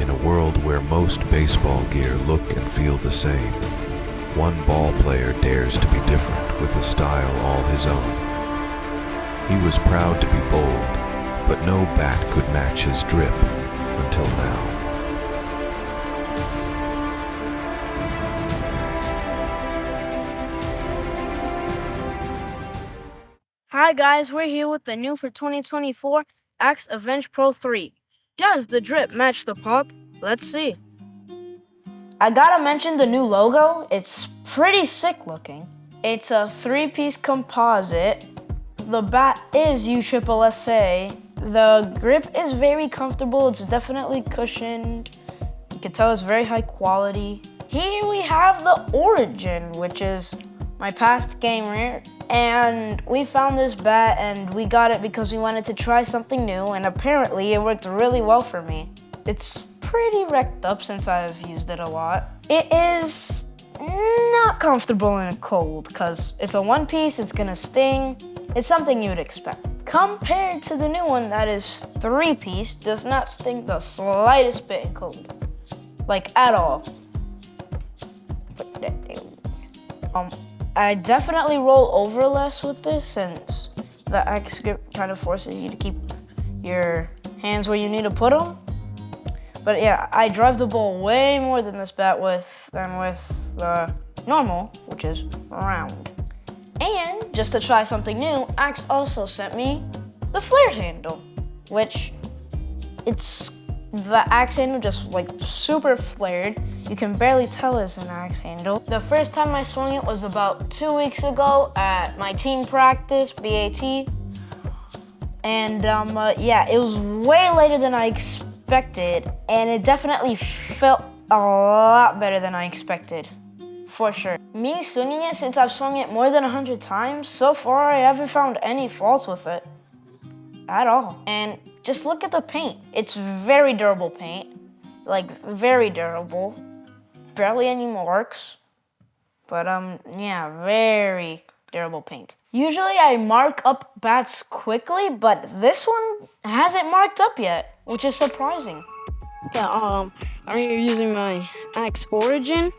In a world where most baseball gear look and feel the same, one ball player dares to be different with a style all his own. He was proud to be bold, but no bat could match his drip until now. Hi guys, we're here with the new for 2024 Axe Avenge Pro 3. Does the drip match the pop? Let's see. I gotta mention the new logo. It's pretty sick looking. It's a 3-piece composite. The bat is USSSA. The grip is very comfortable. It's definitely cushioned. You can tell it's very high quality. Here we have the Origin, which is my past game rare. And we found this bat and we got it because we wanted to try something new, and apparently it worked really well for me. It's pretty wrecked up since I've used it a lot. It is not comfortable in a cold because it's a 1-piece, it's gonna sting. It's something you'd expect. Compared to the new one that is 3-piece, does not sting the slightest bit in cold. Like at all. I definitely roll over less with this since the Axe grip kind of forces you to keep your hands where you need to put them. But yeah, I drive the ball way more than this bat than with the normal, which is round. And just to try something new, Axe also sent me the flared handle, which it's the Axe handle just like super flared. You can barely tell it's an Axe handle. The first time I swung it was about 2 weeks ago at my team practice, BAT. And yeah, it was way later than I expected, and it definitely felt a lot better than I expected, for sure. Me swinging it, since I've swung it more than 100 times, so far I haven't found any faults with it at all. And just look at the paint. It's very durable paint, like very durable. Barely any marks, but yeah, very durable paint. Usually I mark up bats quickly, but this one hasn't marked up yet, which is surprising. Yeah, I'm here using my Axe Origin.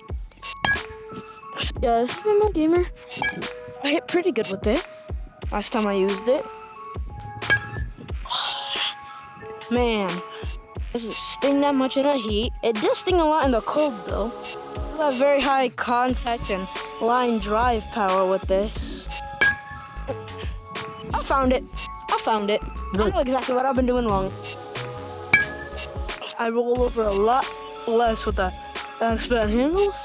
Yeah, this has been my gamer. I hit pretty good with it last time I used it. Man, doesn't sting that much in the heat. It does sting a lot in the cold though. You have very high contact and line drive power with this. I found it. I know exactly what I've been doing wrong. I roll over a lot less with the Axe bat handles.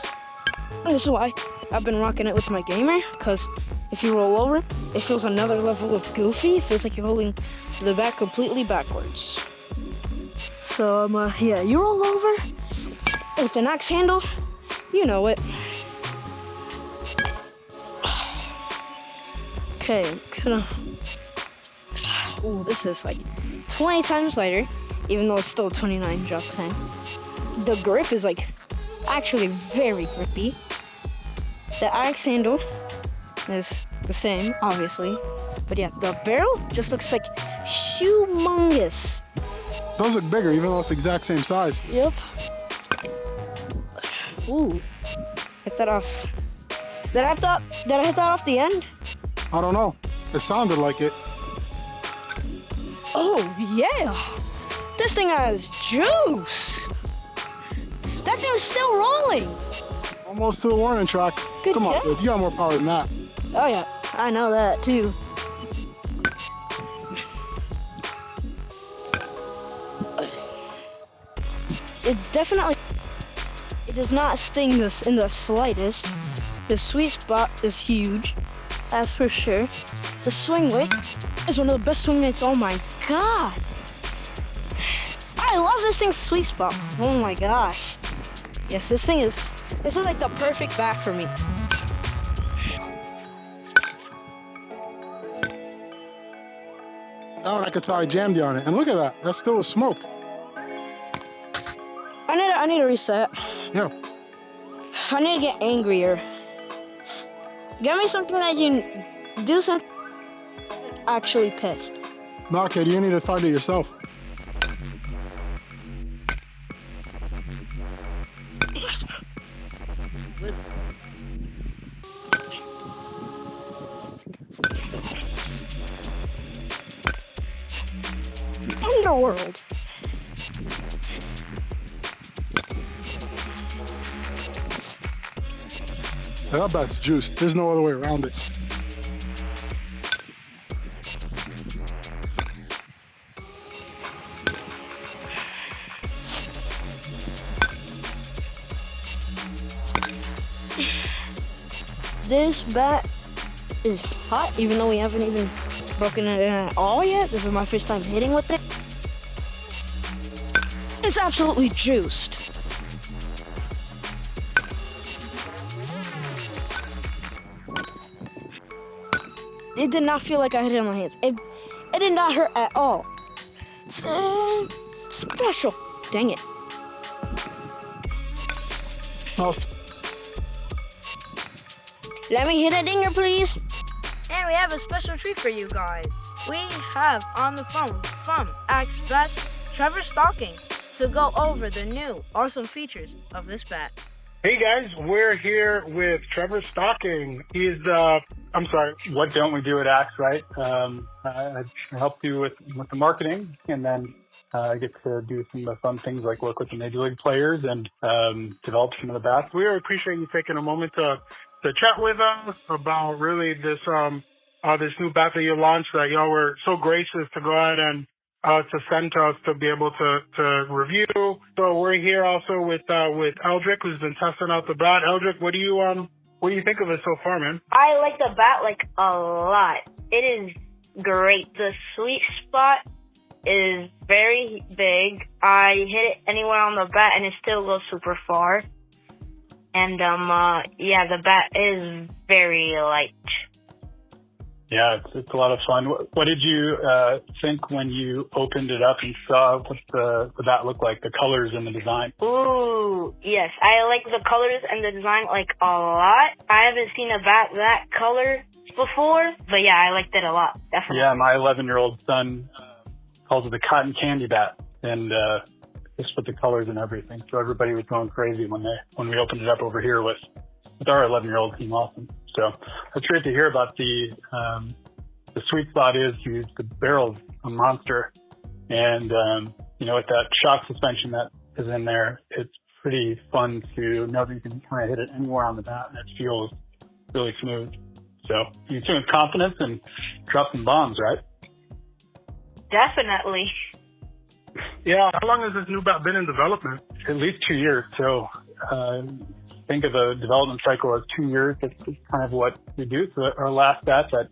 And this is why I've been rocking it with my gamer, because if you roll over, it feels another level of goofy. It feels like you're holding the bat completely backwards. So, yeah, you roll over with an Axe handle, you know it. Okay, ooh, this is like 20 times lighter, even though it's still 29 drop time. The grip is like actually very grippy. The Axe handle is the same, obviously, but yeah, the barrel just looks like humongous. Those look bigger, even though it's the exact same size. Yep. Ooh, hit that off. Did I hit that off the end? I don't know. It sounded like it. Oh, yeah. This thing has juice. That thing's still rolling. Almost to the warning track. Good Come on, job. dude. You got more power than that. Oh, yeah. I know that, too. It does not sting this in the slightest. The sweet spot is huge, that's for sure. The swing weight is one of the best swing weights. Oh my God. I love this thing's sweet spot. Oh my gosh. Yes, this is like the perfect bat for me. That one I could tell I jammed you on it. And look at that. That still was smoked. I need to reset. Yeah. I need to get angrier. Get me something that you do something actually pissed. No, kid, you need to find it yourself. Underworld. That bat's juiced. There's no other way around it. This bat is hot, even though we haven't even broken it in at all yet. This is my first time hitting with it. It's absolutely juiced. It did not feel like I hit it in my hands. It did not hurt at all. So special. Dang it. Let me hit a dinger, please. And we have a special treat for you guys. We have on the phone from Axe Bats, Trevor Stocking, to go over the new awesome features of this bat. Hey guys, we're here with Trevor Stocking. He's I'm sorry, what don't we do at Axe, right? I help you with the marketing, and then I get to do some of the fun things like work with the major league players and develop some of the bats. We really appreciate you taking a moment to chat with us about really this this new bat that you launched that y'all were so gracious to go ahead and to send to us to be able to review. So we're here also with Eldrick, who's been testing out the bat. Eldrick, what do you think of it so far, man? I like the bat like a lot. It is great. The sweet spot is very big. I hit it anywhere on the bat and it still goes super far. And yeah, the bat is very light. Yeah, it's a lot of fun. What did you think when you opened it up and saw what the bat looked like, the colors and the design? Ooh, yes. I like the colors and the design like a lot. I haven't seen a bat that color before, but yeah, I liked it a lot, definitely. Yeah, my 11-year-old son calls it the cotton candy bat, and just with the colors and everything. So everybody was going crazy when we opened it up over here with our 11-year-old team, awesome. So it's great to hear about the sweet spot is huge. The barrel's a monster. And, with that shock suspension that is in there, it's pretty fun to know that you can kind of hit it anywhere on the bat and it feels really smooth. So you can with confidence and drop some bombs, right? Definitely. Yeah. How long has this new bat been in development? At least 2 years. So, think of a development cycle as 2 years. That's kind of what we do. So our last bat, that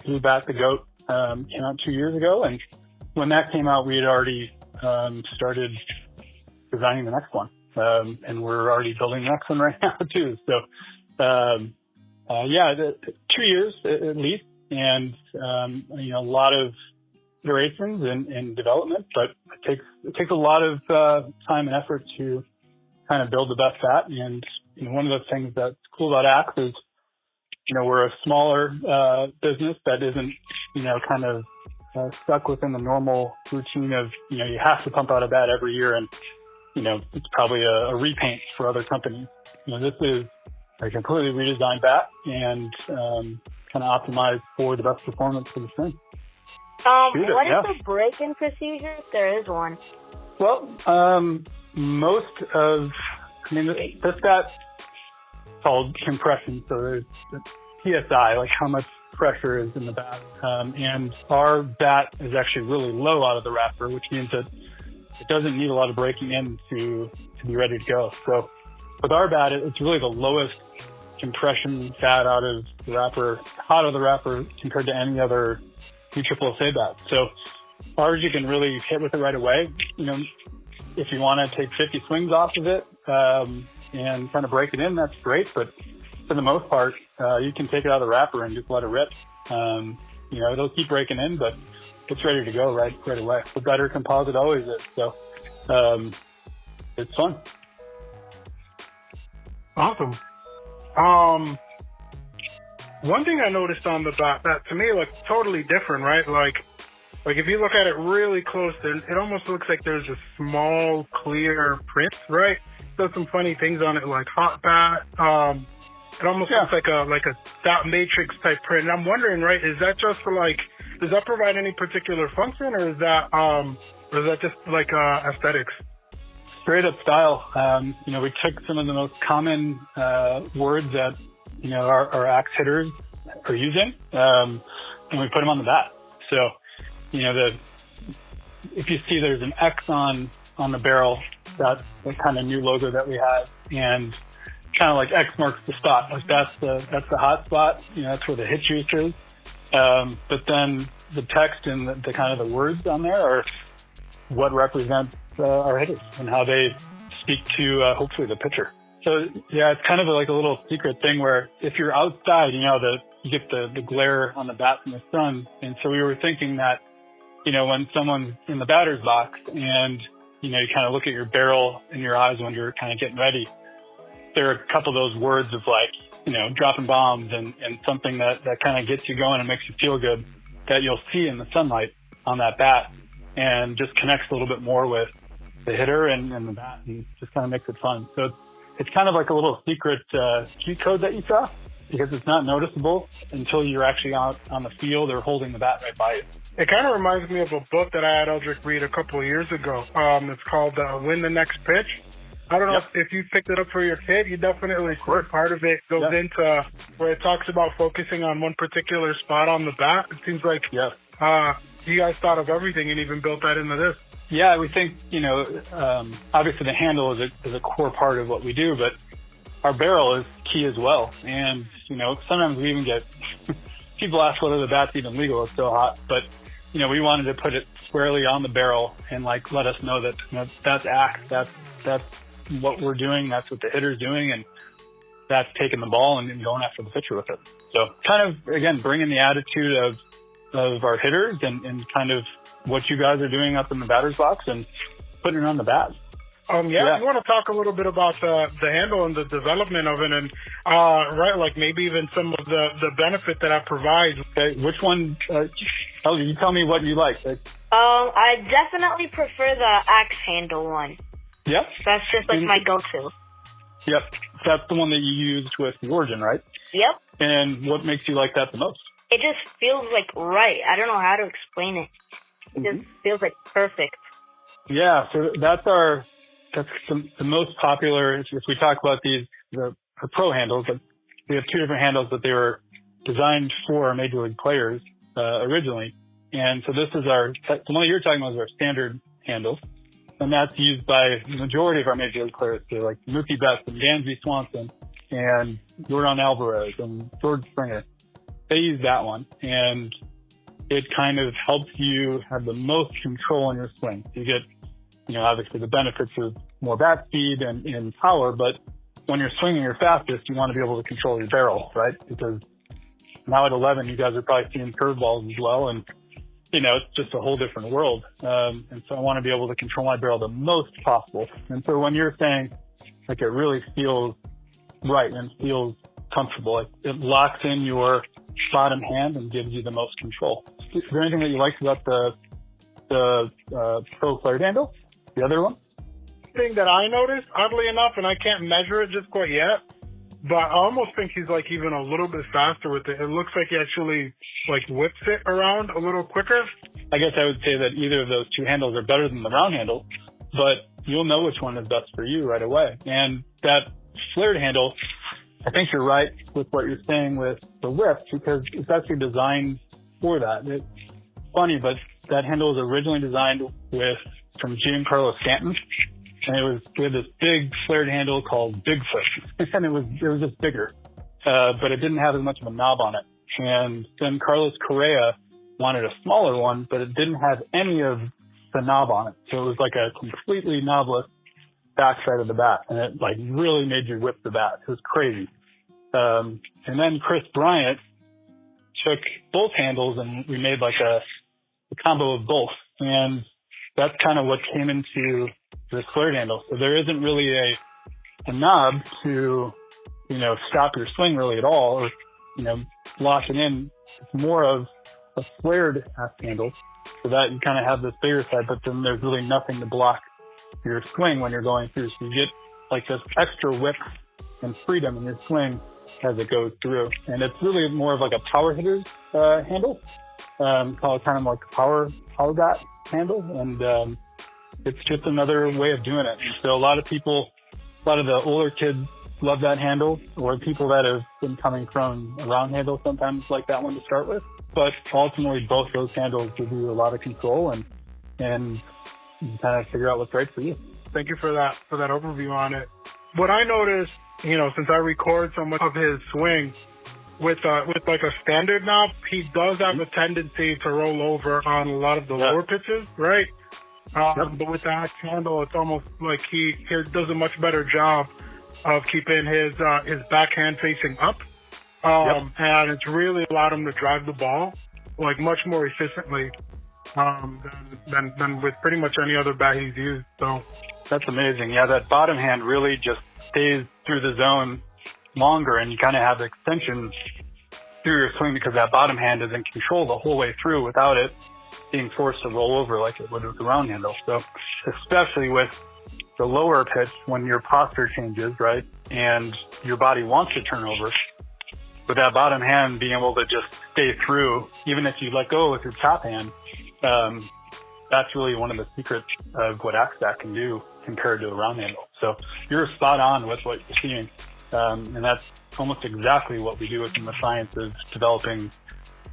blue bat, the goat, came out 2 years ago. And when that came out, we had already started designing the next one. And we're already building the next one right now too. So, 2 years at least. And, a lot of iterations and development, but it takes a lot of time and effort to kind of build the best bat. And one of the things that's cool about Axe is, we're a smaller business that isn't, kind of stuck within the normal routine of, you have to pump out a bat every year, and it's probably a repaint for other companies. This is a completely redesigned bat and kind of optimized for the best performance for the string. What is the break-in procedure if there is one? Well, this bat's called compression, so there's PSI, like how much pressure is in the bat. And our bat is actually really low out of the wrapper, which means that it doesn't need a lot of breaking in to be ready to go. So with our bat, it's really the lowest compression fat out of the wrapper, hot out of the wrapper compared to any other USSSA bat. So ours, you can really hit with it right away. If you want to take 50 swings off of it and kind of break it in, that's great. But for the most part, you can take it out of the wrapper and just let it rip. It'll keep breaking in, but it's ready to go right away. The better composite always is. So it's fun. Awesome. One thing I noticed on the bat that to me looked totally different, right? Like Like if you look at it really close, then it almost looks like there's a small, clear print, right? There's some funny things on it, like hot bat. It almost looks like a dot matrix type print. And I'm wondering, right? Is that just for like? Does that provide any particular function, or is that just like aesthetics? Straight up style. We took some of the most common words that our axe hitters are using, and we put them on the bat. So, if you see there's an X on the barrel, that's the kind of new logo that we have, and kind of like X marks the spot. Like that's the hot spot. That's where the hit juice is. But then the text and the kind of the words on there are what represents our hitters and how they speak to hopefully the pitcher. So yeah, it's kind of like a little secret thing where if you're outside, you get the glare on the bat from the sun. And so we were thinking that, when someone's in the batter's box and, you kind of look at your barrel in your eyes when you're kind of getting ready, there are a couple of those words of like, dropping bombs and something that kind of gets you going and makes you feel good that you'll see in the sunlight on that bat and just connects a little bit more with the hitter and the bat and just kind of makes it fun. So it's kind of like a little secret cheat code that you saw because it's not noticeable until you're actually out on the field or holding the bat right by you. It kind of reminds me of a book that I had Eldrick read a couple of years ago. It's called Win the Next Pitch. I don't know if you picked it up for your kid. You definitely could. Part of it goes into where it talks about focusing on one particular spot on the bat. It seems like you guys thought of everything and even built that into this. Yeah, we think, obviously the handle is a core part of what we do, but our barrel is key as well. And, sometimes we even get people ask whether the bat's even legal. It's so hot. But, we wanted to put it squarely on the barrel and like let us know that that's Axe. That's what we're doing. That's what the hitter's doing. And that's taking the ball and going after the pitcher with it. So kind of, again, bringing the attitude of our hitters and kind of what you guys are doing up in the batter's box and putting it on the bat. You want to talk a little bit about the handle and the development of it and, like maybe even some of the benefit that it provides. Okay, which one, you tell me what you like. I definitely prefer the Axe handle one. Yep. That's just like my go-to. Yep. That's the one that you used with the Origin, right? Yep. And what makes you like that the most? It just feels like right. I don't know how to explain it. It just feels like perfect. Yeah. So that's the most popular. If we talk about the pro handles, we have two different handles that they were designed for Major League players originally. And so this is the one you're talking about is our standard handle. And that's used by the majority of our Major League players, so like Mookie Betts and Dansby Swanson and Jordan Alvarez and George Springer. They use that one, and it kind of helps you have the most control in your swing. You get, obviously the benefits of more bat speed and power, but when you're swinging your fastest, you want to be able to control your barrel, right? Because now at 11, you guys are probably seeing curveballs as well, and it's just a whole different world. And so I want to be able to control my barrel the most possible. And so when you're saying, like, it really feels right and feels comfortable, like it locks in your bottom hand and gives you the most control. Is there anything that you liked about the Pro Flared handle, the other one? Thing that I noticed, oddly enough, and I can't measure it just quite yet, but I almost think he's like even a little bit faster with it. It looks like he actually like whips it around a little quicker. I guess I would say that either of those two handles are better than the round handle, but you'll know which one is best for you right away. And that flared handle, I think you're right with what you're saying with the whip because it's actually designed for that. It's funny, but that handle was originally designed from Giancarlo Stanton. And we had this big flared handle called Bigfoot, and it was just bigger, but it didn't have as much of a knob on it. And then Carlos Correa wanted a smaller one, but it didn't have any of the knob on it. So it was like a completely knobless backside of the bat, and it like really made you whip the bat. It was crazy. And then Chris Bryant took both handles, and we made like a combo of both, and that's kind of what came into the flared handle. So there isn't really a knob to, stop your swing really at all or, lock it in. It's more of a flared axe handle, so that you kind of have this bigger side, but then there's really nothing to block your swing when you're going through. So you get like this extra width and freedom in your swing as it goes through. And it's really more of like a power hitter's handle. Call it kind of like a power bat handle. And it's just another way of doing it. And so a lot of the older kids love that handle, or people that have been coming from a round handle sometimes like that one to start with. But ultimately, both those handles give you a lot of control and you kind of figure out what's right for you. Thank you for that overview on it. What I noticed, since I record so much of his swing with like a standard knob, he does have a tendency to roll over on a lot of the lower pitches, right? But with the axe handle, it's almost like he does a much better job of keeping his backhand facing up, and it's really allowed him to drive the ball like much more efficiently than with pretty much any other bat he's used. So that's amazing. Yeah, that bottom hand really just stays through the zone longer, and you kind of have extension through your swing because that bottom hand is in control the whole way through without it being forced to roll over like it would with the round handle. So especially with the lower pitch, when your posture changes, right, and your body wants to turn over, with that bottom hand being able to just stay through, even if you let go with your top hand, that's really one of the secrets of what Axe can do compared to a round handle. So you're spot on with what you're seeing. And that's almost exactly what we do within the science of developing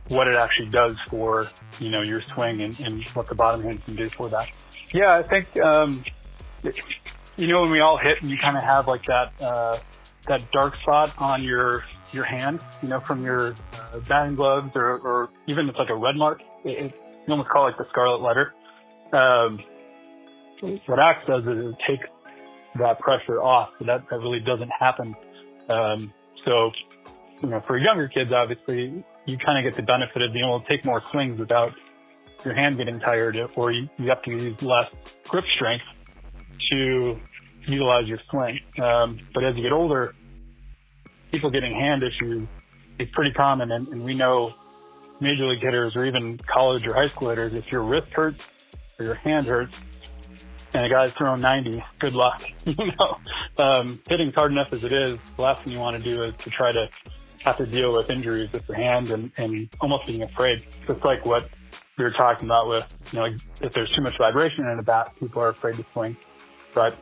what it actually does for, your swing and what the bottom hand can do for that. Yeah, I think, when we all hit and you kind of have like that dark spot on your hand, from your batting gloves or even it's like a red mark, you almost call it like the scarlet letter. What Axe does is it takes that pressure off, so that really doesn't happen. So, for younger kids, obviously, you kind of get the benefit of being able to take more swings without your hand getting tired, or you have to use less grip strength to utilize your swing. But as you get older, people getting hand issues is pretty common, and we know major league hitters or even college or high school hitters, if your wrist hurts or your hand hurts and a guy's throwing 90, good luck. Hitting's hard enough as it is. The last thing you want to do is to try to have to deal with injuries with your hand and almost being afraid. It's like what we were talking about with, if there's too much vibration in a bat, people are afraid to swing. But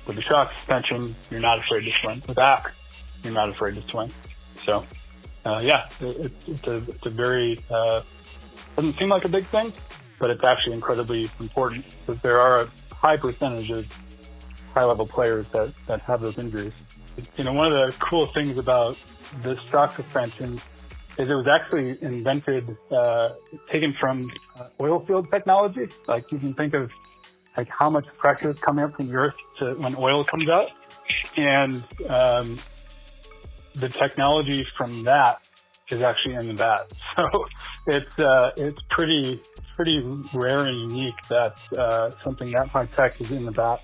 with the shock suspension, you're not afraid to swing. With Axe, you're not afraid to swing. So, it's a very, doesn't seem like a big thing, but it's actually incredibly important because there are a high percentage of high-level players that have those injuries. One of the cool things about the shock suspension is it was actually invented, taken from oil field technology. Like you can think of like how much pressure is coming up from the earth to when oil comes out, and the technology from that is actually in the bat. So it's pretty rare and unique that something that high tech is in the bat,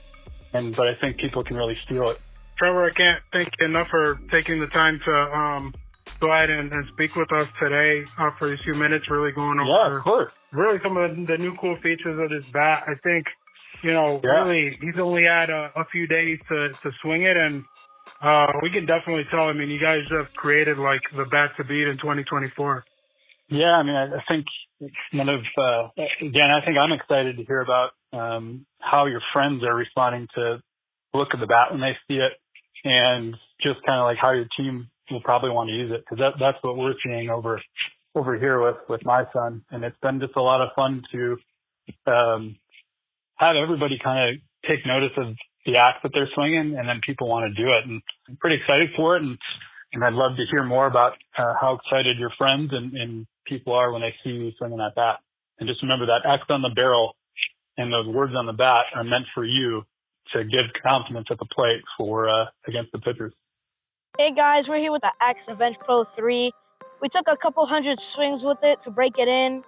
but I think people can really feel it. Trevor, I can't thank you enough for taking the time to go ahead and speak with us today for these few minutes, really going over really some of the new cool features of this bat. I think, really he's only had a few days to swing it, and we can definitely tell. I mean, you guys have created like the bat to beat in 2024. Yeah, I mean, I think again, I think I'm excited to hear about how your friends are responding to the look of the bat when they see it, and just kind of like how your team will probably want to use it, because that's what we're seeing over here with my son, and it's been just a lot of fun to have everybody kind of take notice of the axe that they're swinging, and then people want to do it, and I'm pretty excited for it, and I'd love to hear more about how excited your friends and people are when they see you swinging that bat. And just remember that Axe on the barrel and those words on the bat are meant for you to give confidence at the plate for against the pitchers. Hey guys, we're here with the Axe Avenge Pro 3. We took a couple hundred swings with it to break it in.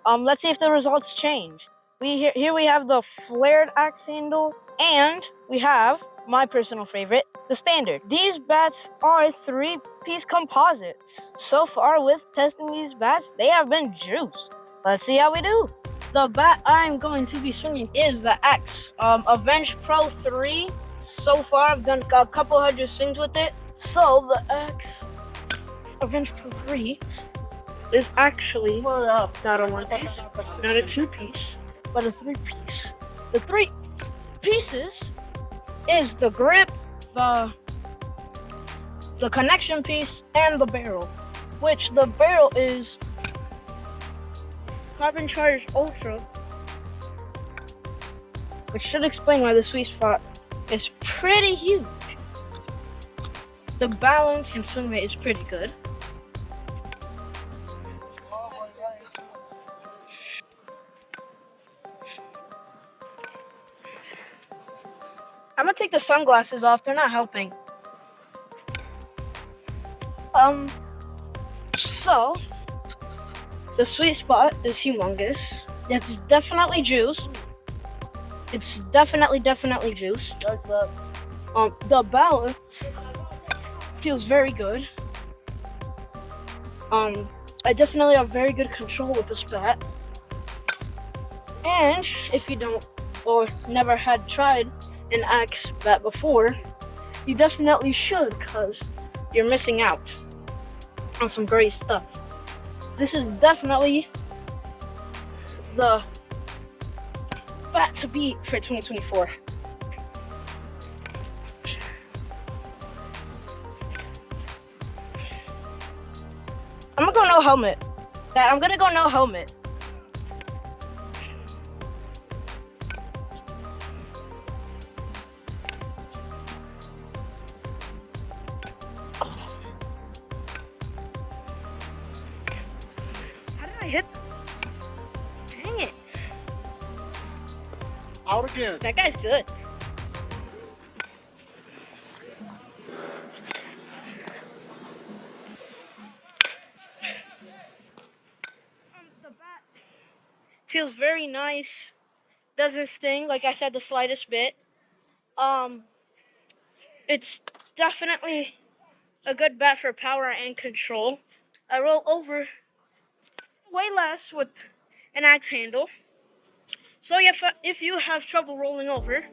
Let's see if the results change. Here we have the flared axe handle, and we have my personal favorite, the standard. These bats are 3-piece composites. So far with testing these bats, they have been juiced. Let's see how we do. The bat I'm going to be swinging is the Axe Avenge Pro 3. So far, I've done a couple hundred swings with it. So the Axe Avenge Pro 3 is actually not a 1-piece, not a 2-piece, but a 3-piece. The 3 pieces is the grip, the connection piece, and the barrel, which the barrel is Carbon Charged Ultra, which should explain why the sweet spot is pretty huge. The balance and swing rate is pretty good. I'm gonna take the sunglasses off, they're not helping. So the sweet spot is humongous. It's definitely juiced. It's definitely juiced. The balance feels very good. I definitely have very good control with this bat. And if you don't or never had tried an Axe bat before, you definitely should, because you're missing out on some great stuff. This is definitely the bat to beat for 2024. I'm gonna go no helmet. Dad, I'm gonna go no helmet. How did I hit? Dang it. Out again. That guy's good. The bat feels very nice. Doesn't sting, like I said, the slightest bit. It's definitely a good bat for power and control. I roll over way less with an axe handle. So if you have trouble rolling over,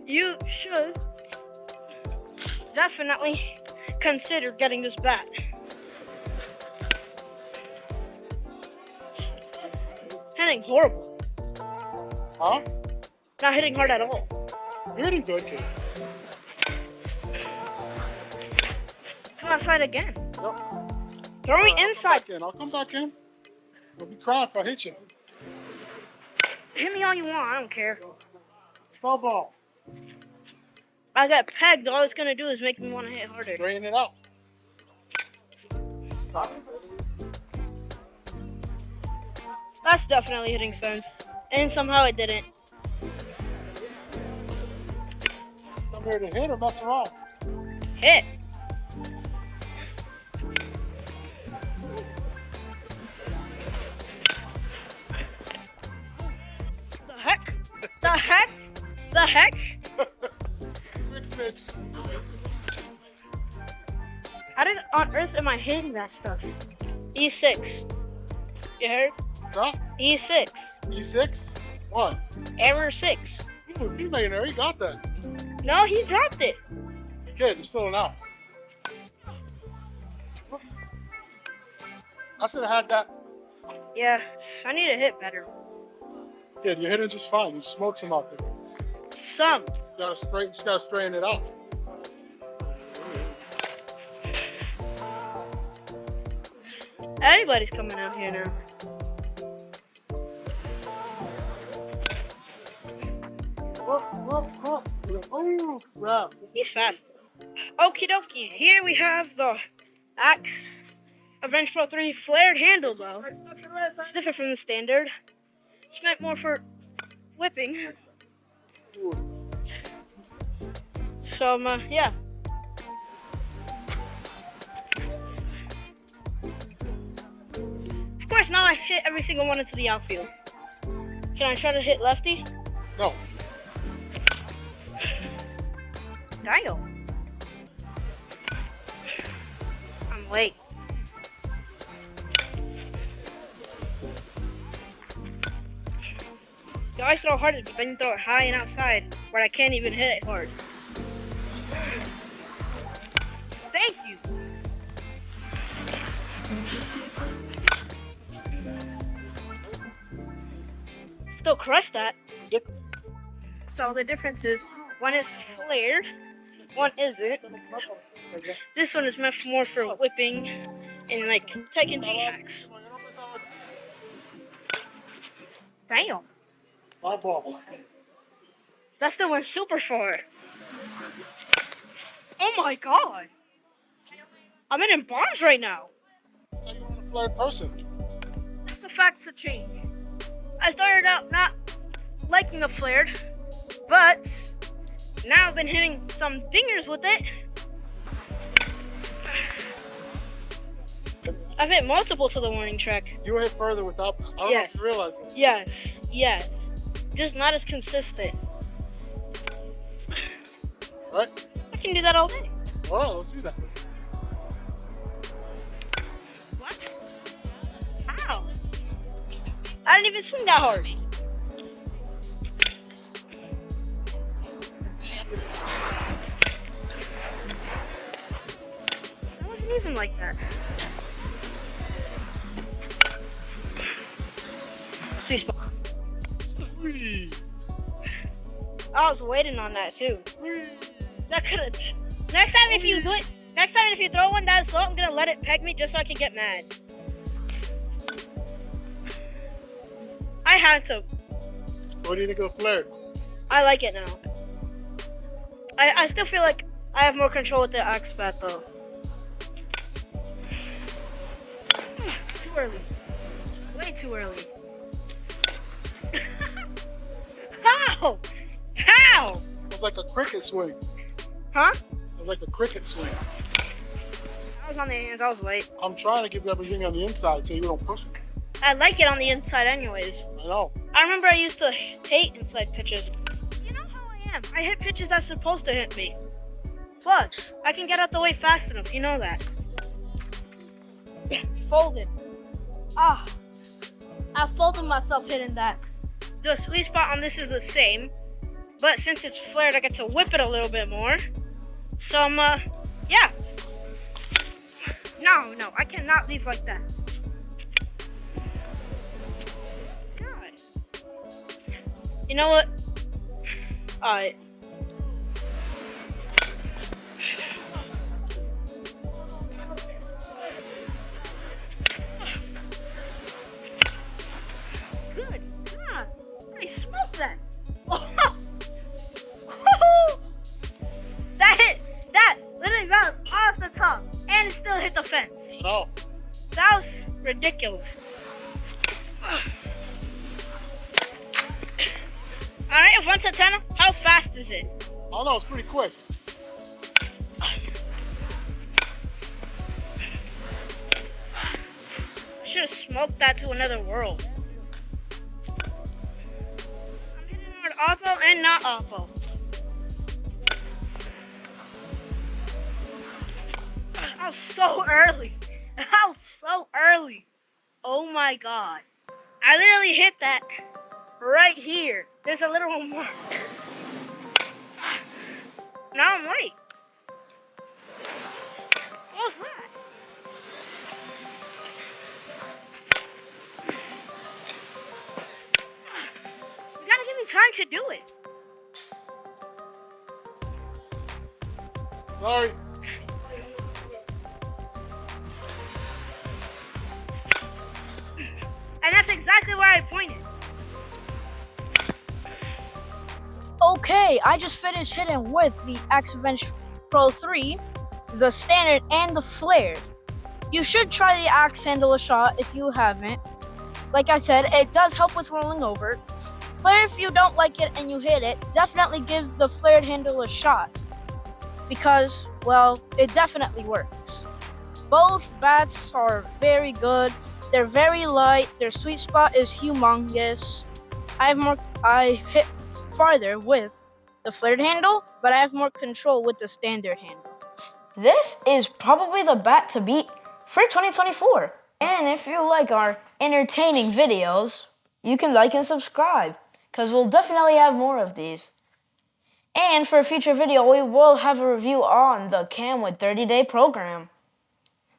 you should definitely consider getting this bat. Hitting horrible. Huh? Not hitting hard at all. You're hitting good, kid. Come outside again. Yep. Throw me inside. I'll come back in. You'll be crying if I hit you. Hit me all you want. I don't care. Small ball. I got pegged. All it's gonna do is make me want to hit harder. Straighten it out. That's definitely hitting fence. And somehow it didn't. I'm here to hit or mess around. Hit. The heck? The heck? The heck? Quick fix. How did on earth am I hitting that stuff? E6. You heard? What's that? E6. E6? What? Error 6. Ooh, he made there. He got that. No, he dropped it. Kid, you're still out. I should have had that. Yeah, I need to hit better. Kid, you're hitting just fine. You smoked some out there. Some. You just gotta straighten it out. Everybody's coming out here now. Oh, wow. He's fast. Okie dokie. Here we have the Axe Avenge Pro 3 flared handle though. It's different from the standard. It's meant more for whipping. So, yeah. Of course, now I hit every single one into the outfield. Can I try to hit lefty? No. Damn. I'm late. You always throw hard, but then you throw it high and outside where I can't even hit it hard. Thank you. Still crush that. Yep. So the difference is one is flared, one isn't. This one is meant more for whipping and like taking the axe. Damn. My ball. That still went super far. Oh my god. I'm in bombs right now. You're a flared person. That's a fact to change. I started out not liking the flared, but now I've been hitting some dingers with it. I've hit multiple to the warning track. You hit further without. I don't know if you realize it. Yes. Just not as consistent. Right? I can do that all day. All right, let's see that. What? How? I didn't even swing that hard. It wasn't even like that. Sweet spot. I was waiting on that too. That could have. Next time if you throw one that slow, I'm gonna let it peg me just so I can get mad. I had to. What do you think of the flared? I like it now. I still feel like I have more control with the axe bat though. Too early. Way too early. How? How? It was like a cricket swing. Huh? It was like a cricket swing. I was on the hands, I was late. I'm trying to give you everything on the inside so you don't push it. I like it on the inside anyways. I know. I remember I used to hate inside pitches. You know how I am. I hit pitches that's supposed to hit me. Plus, I can get out the way fast enough, you know that. Folded. Ah. I folded myself hitting that. The sweet spot on this is the same, but since it's flared, I get to whip it a little bit more. So, yeah. No, I cannot leave like that. God. You know what? Alright. Good. God. I smoked that. That literally bounced off the top and it still hit the fence. No. That was ridiculous. Alright, if 1 to 10, how fast is it? I don't know, it's pretty quick. I should have smoked that to another world. I'm hitting hard oppo and not oppo. That was so early. That was so early. Oh my god. I literally hit that right here. There's a little one more. Now I'm late. What was that? You gotta give me time to do it. Sorry. And that's exactly where I pointed. Okay, I just finished hitting with the Axe Avenge Pro 3, the standard and the flared. You should try the axe handle a shot if you haven't. Like I said, it does help with rolling over. But if you don't like it and you hit it, definitely give the flared handle a shot. Because, well, it definitely works. Both bats are very good. They're very light. Their sweet spot is humongous. I hit farther with the flared handle, but I have more control with the standard handle. This is probably the bat to beat for 2024. And if you like our entertaining videos, you can like and subscribe, because we'll definitely have more of these. And for a future video, we will have a review on the Cam with 30-day program.